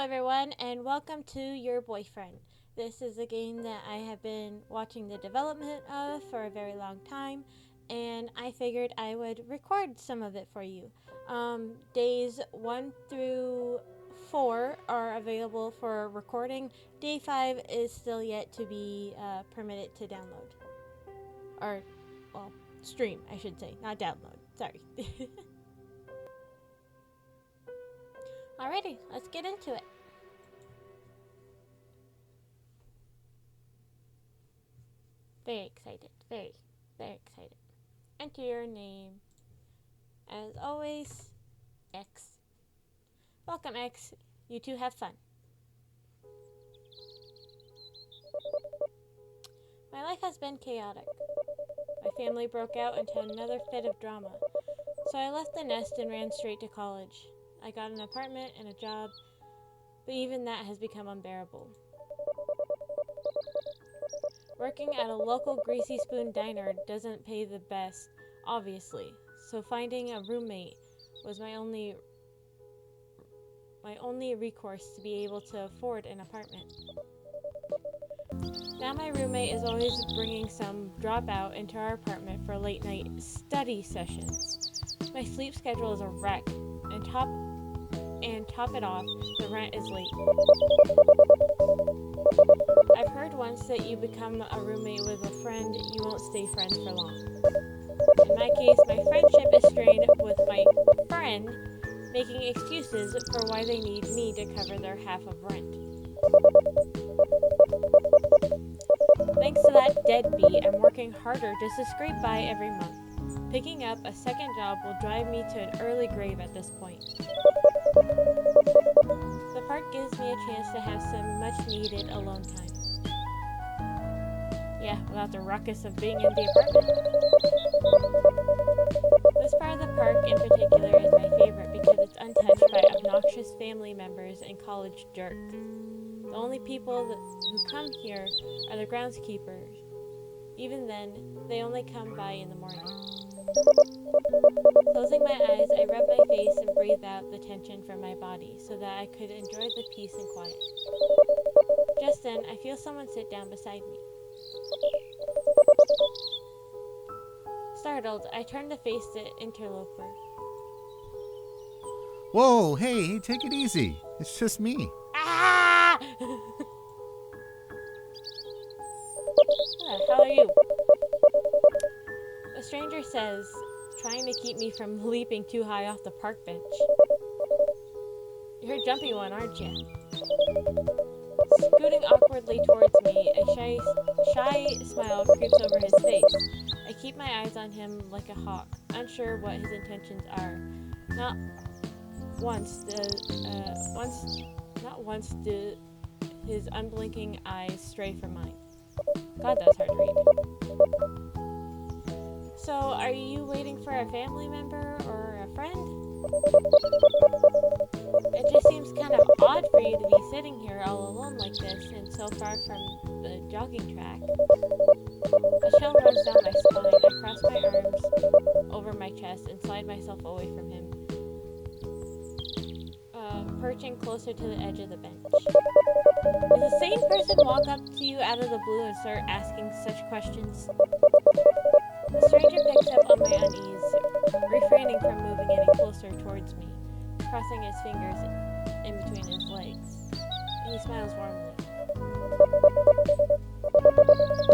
everyone, and welcome to Your Boyfriend. This is a game that I have been watching the development of for a very long time, and I figured I would record some of it for you. Days 1 through 4 are available for recording. Day 5 is still yet to be permitted to download. Or, well, stream, I should say, not download. Sorry. Alrighty, let's get into it. Very excited. Very excited. Enter your name. As always, X. Welcome, X. You two have fun. My life has been chaotic. My family broke out into another fit of drama, so I left the nest and ran straight to college. I got an apartment and a job, but even that has become unbearable. Working at a local Greasy Spoon diner doesn't pay the best, obviously, so finding a roommate was my only recourse to be able to afford an apartment. Now my roommate is always bringing some dropout into our apartment for late night study sessions. My sleep schedule is a wreck, and top it off, the rent is late. I've heard once that you become a roommate with a friend, you won't stay friends for long. In my case, my friendship is strained with my friend making excuses for why they need me to cover their half of rent. Thanks to that deadbeat, I'm working harder just to scrape by every month. Picking up a second job will drive me to an early grave at this point. The park gives me a chance to have some much-needed alone time. Yeah, without the ruckus of being in the apartment. This part of the park in particular is my favorite because it's untouched by obnoxious family members and college jerks. The only people who come here are the groundskeepers. Even then, they only come by in the morning. Closing my eyes, I rub my face and breathe out the tension from my body so that I could enjoy the peace and quiet. Just then, I feel someone sit down beside me. Startled, I turn to face the interloper. Whoa, hey, take it easy. It's just me. Ah! How are you? The stranger says, trying to keep me from leaping too high off the park bench. You're a jumpy one, aren't you? Scooting awkwardly towards me, a shy smile creeps over his face. I keep my eyes on him like a hawk, unsure what his intentions are. Not once did his unblinking eyes stray from mine. God, that was hard to read. So, are you waiting for a family member or a friend? It just seems kind of odd for you to be sitting here all alone like this and so far from the jogging track. A chill runs down my spine. I cross my arms over my chest and slide myself away from him, perching closer to the edge of the bench. Does the same person walk up to you out of the blue and start asking such questions? The stranger picks up on my unease, refraining from moving any closer towards me, crossing his fingers in between his legs. He smiles warmly.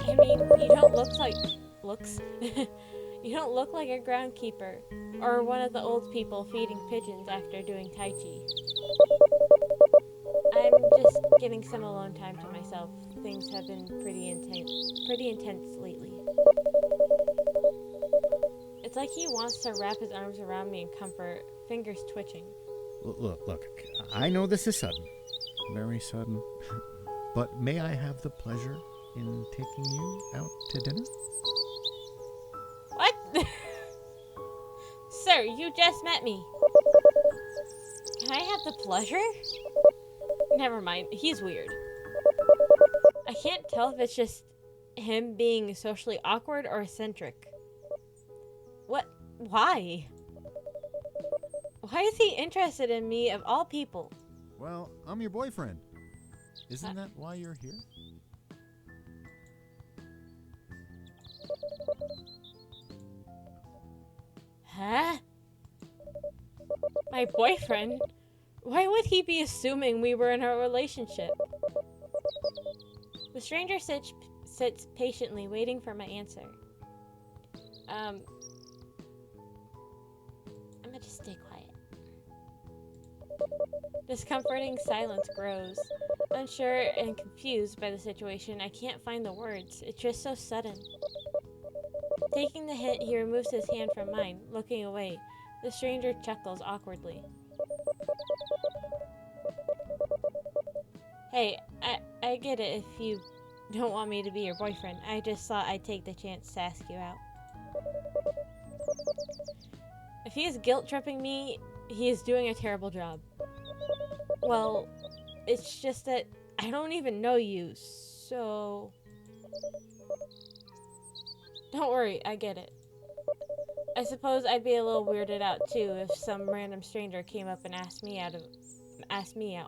I mean, you don't look like you don't look like a groundkeeper or one of the old people feeding pigeons after doing Tai Chi. I'm just getting some alone time to myself. Things have been pretty intense lately. It's like he wants to wrap his arms around me in comfort, fingers twitching. Look, I know this is sudden. Very sudden. But may I have the pleasure in taking you out to dinner? What? Sir, you just met me. Can I have the pleasure? Never mind, he's weird. I can't tell if it's just him being socially awkward or eccentric. What? Why? Why is he interested in me of all people? Well, I'm your boyfriend. Isn't that why you're here? Huh? My boyfriend? Why would he be assuming we were in a relationship? The stranger sits patiently, waiting for my answer. I'm gonna just stay quiet. Discomforting silence grows. Unsure and confused by the situation, I can't find the words. It's just so sudden. Taking the hint, he removes his hand from mine, looking away. The stranger chuckles awkwardly. Hey, I get it if you don't want me to be your boyfriend. I just thought I'd take the chance to ask you out. If he is guilt-tripping me, he is doing a terrible job. Well, it's just that I don't even know you, so... Don't worry, I get it. I suppose I'd be a little weirded out too if some random stranger came up and asked me out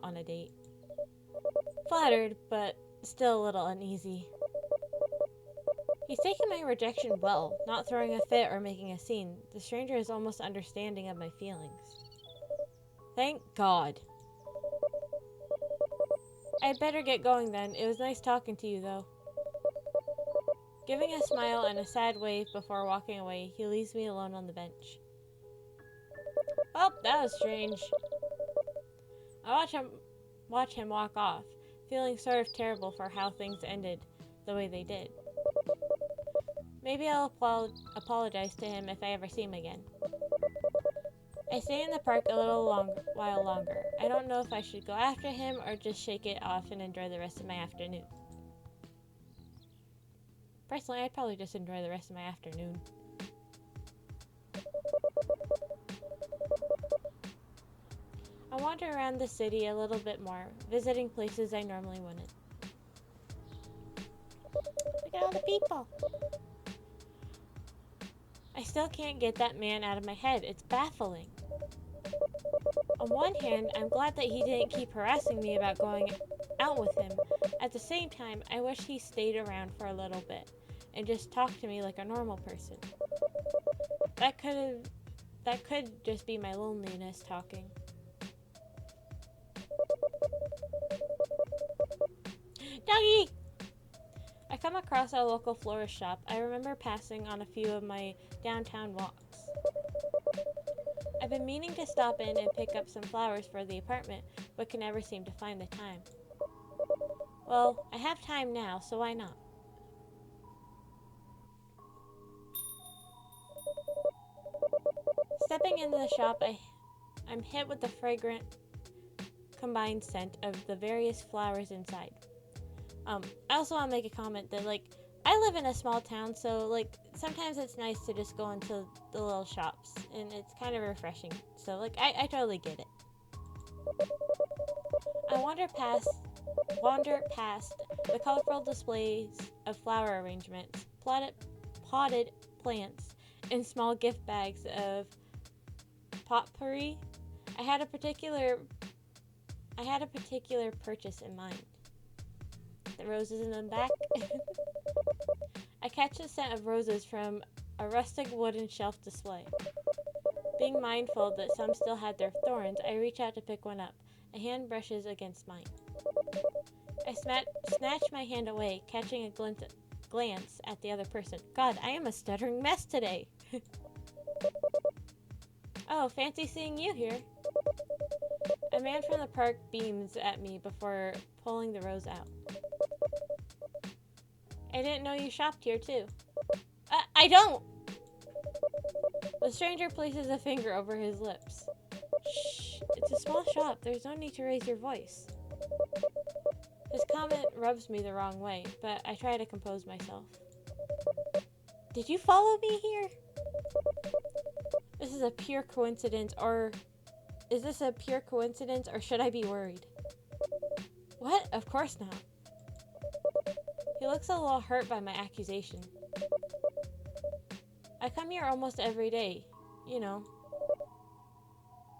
on a date. Flattered, but still a little uneasy. He's taking my rejection well, not throwing a fit or making a scene. The stranger is almost understanding of my feelings. Thank God. I'd better get going then. It was nice talking to you, though. Giving a smile and a sad wave before walking away, he leaves me alone on the bench. Well, that was strange. I watch him walk off, feeling sort of terrible for how things ended the way they did. Maybe I'll apologize to him if I ever see him again. I stay in the park a while longer. I don't know if I should go after him or just shake it off and enjoy the rest of my afternoon. Personally, I'd probably just enjoy the rest of my afternoon. I wander around the city a little bit more, visiting places I normally wouldn't. Look at all the people! I still can't get that man out of my head. It's baffling. On one hand, I'm glad that he didn't keep harassing me about going out with him. At the same time, I wish he stayed around for a little bit and just talked to me like a normal person. That could just be my loneliness talking. Doggy! I come across a local florist shop. I remember passing on a few of my downtown walks. I've been meaning to stop in and pick up some flowers for the apartment, but can never seem to find the time. Well, I have time now, so why not? Stepping into the shop, I'm hit with the fragrant combined scent of the various flowers inside. I also want to make a comment that, I live in a small town, so, sometimes it's nice to just go into the little shops, and it's kind of refreshing. So, I totally get it. I wander past the colorful displays of flower arrangements, potted plants, and small gift bags of potpourri. I had a particular purchase in mind. The roses in the back. I catch the scent of roses from a rustic wooden shelf display. Being mindful that some still had their thorns, I reach out to pick one up. A hand brushes against mine. I snatch my hand away, catching a glance at the other person. God, I am a stuttering mess today. Oh, fancy seeing you here. A man from the park beams at me before pulling the rose out. I didn't know you shopped here, too. I don't! The stranger places a finger over his lips. Shh, it's a small shop. There's no need to raise your voice. His comment rubs me the wrong way, but I try to compose myself. Did you follow me here? Is this a pure coincidence, or should I be worried? What? Of course not. He looks a little hurt by my accusation. I come here almost every day,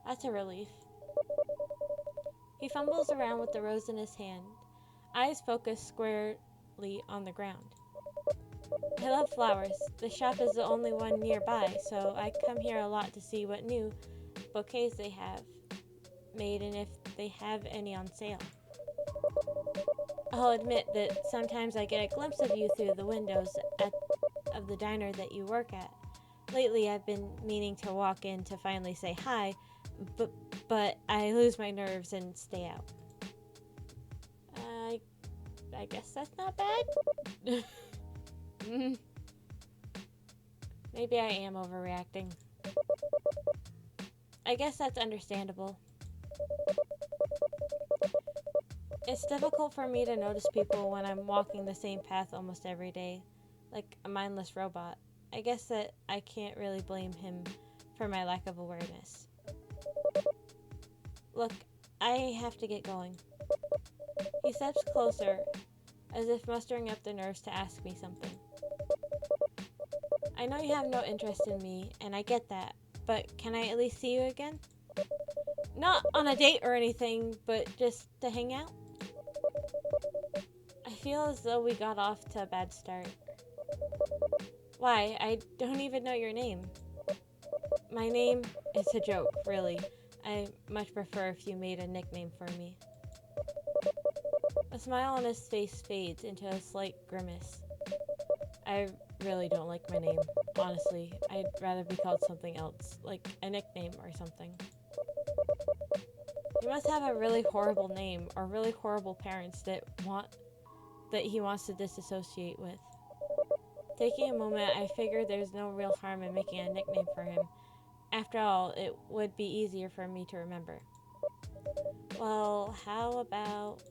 That's a relief. He fumbles around with the rose in his hand, eyes focused squarely on the ground. I love flowers. The shop is the only one nearby, so I come here a lot to see what new bouquets they have made and if they have any on sale. I'll admit that sometimes I get a glimpse of you through the windows of the diner that you work at. Lately, I've been meaning to walk in to finally say hi, but I lose my nerves and stay out. I guess that's not bad. Maybe I am overreacting. I guess that's understandable. It's difficult for me to notice people when I'm walking the same path almost every day, like a mindless robot. I guess that I can't really blame him for my lack of awareness. Look, I have to get going. He steps closer, as if mustering up the nerves to ask me something. I know you have no interest in me, and I get that, but can I at least see you again? Not on a date or anything, but just to hang out? I feel as though we got off to a bad start. Why? I don't even know your name. My name is a joke, really. I much prefer if you made a nickname for me. A smile on his face fades into a slight grimace. I really don't like my name. Honestly, I'd rather be called something else, like a nickname or something. You must have a really horrible name or really horrible parents that he wants to disassociate with. Taking a moment, I figure there's no real harm in making a nickname for him. After all, it would be easier for me to remember. Well, how about...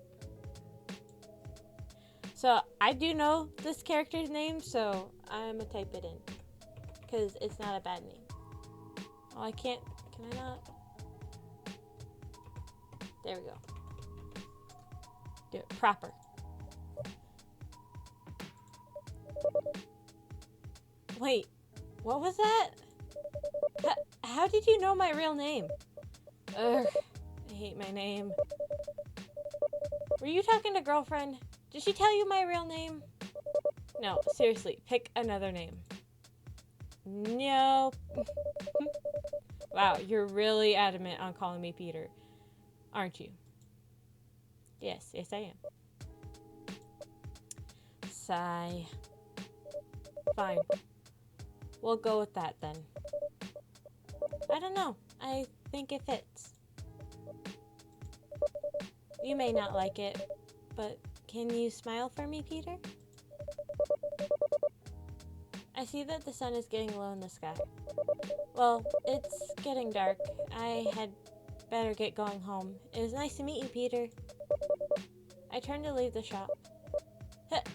So, I do know this character's name, so I'm gonna type it in. Because it's not a bad name. Oh, I can't... Can I not? There we go. Do it proper. Wait, what was that? How did you know my real name? Ugh, I hate my name. Were you talking to girlfriend? Did she tell you my real name? No, seriously, pick another name. No. Wow, you're really adamant on calling me Peter, aren't you? Yes, I am. Sigh. Fine. We'll go with that then. I don't know. I think it fits. You may not like it, but can you smile for me, Peter? I see that the sun is getting low in the sky. Well, it's getting dark. I had better get going home. It was nice to meet you, Peter. I turned to leave the shop.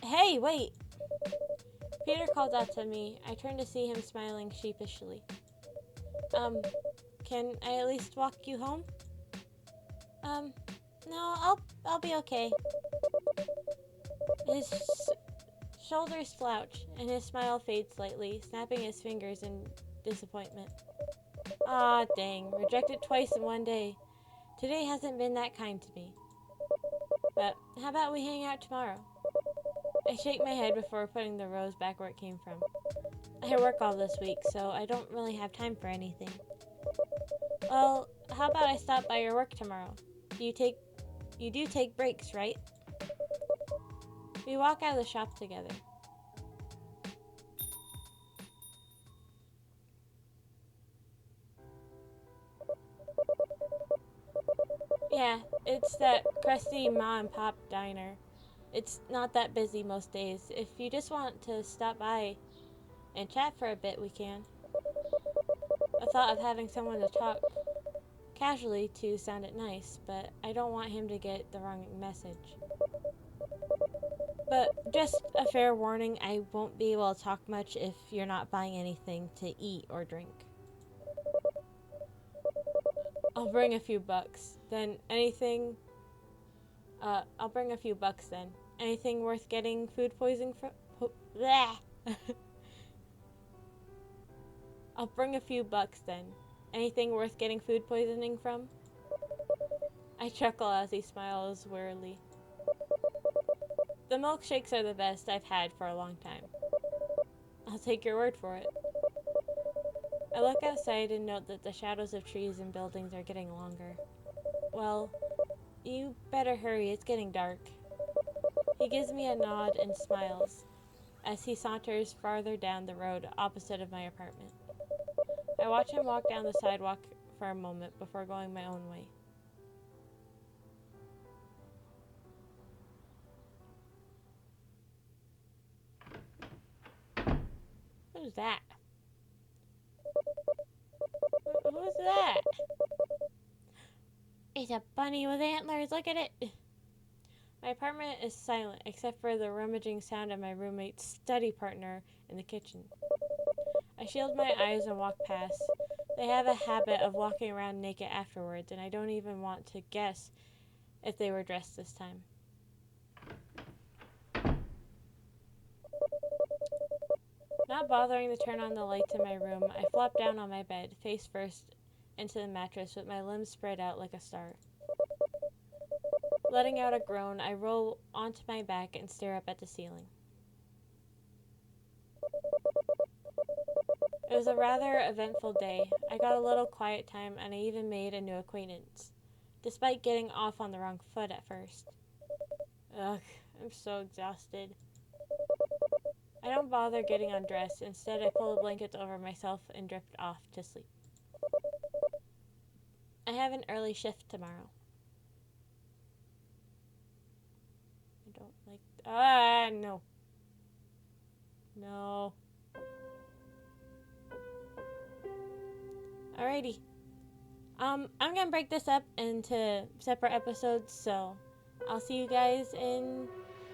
Hey, wait! Peter called out to me. I turned to see him smiling sheepishly. Can I at least walk you home? No, I'll be okay. His shoulders slouch, and his smile fades slightly, snapping his fingers in disappointment. Ah, dang. Rejected twice in one day. Today hasn't been that kind to me. But how about we hang out tomorrow? I shake my head before putting the rose back where it came from. I work all this week, so I don't really have time for anything. Well, how about I stop by your work tomorrow? You do take breaks, right? We walk out of the shop together. Yeah, it's that crusty ma and pop diner. It's not that busy most days. If you just want to stop by and chat for a bit, we can. I thought of having someone to talk casually to sounded nice, but I don't want him to get the wrong message. But just a fair warning, I won't be able to talk much if you're not buying anything to eat or drink. I'll bring a few bucks. Then anything... I'll bring a few bucks then. Anything worth getting food poisoning from? I'll bring a few bucks then. Anything worth getting food poisoning from? I chuckle as he smiles wearily. The milkshakes are the best I've had for a long time. I'll take your word for it. I look outside and note that the shadows of trees and buildings are getting longer. Well, you better hurry, it's getting dark. He gives me a nod and smiles as he saunters farther down the road opposite of my apartment. I watch him walk down the sidewalk for a moment before going my own way. Who's that? Who's that? It's a bunny with antlers, look at it! My apartment is silent except for the rummaging sound of my roommate's study partner in the kitchen. I shield my eyes and walk past. They have a habit of walking around naked afterwards, and I don't even want to guess if they were dressed this time. Not bothering to turn on the lights in my room, I flop down on my bed, face first into the mattress with my limbs spread out like a star. Letting out a groan, I roll onto my back and stare up at the ceiling. It was a rather eventful day. I got a little quiet time and I even made a new acquaintance, despite getting off on the wrong foot at first. Ugh, I'm so exhausted. I don't bother getting undressed. Instead, I pull the blankets over myself and drift off to sleep. I have an early shift tomorrow. I don't like... no. No. Alrighty. I'm gonna break this up into separate episodes, so I'll see you guys in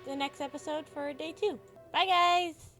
the next episode for day 2. Bye, guys!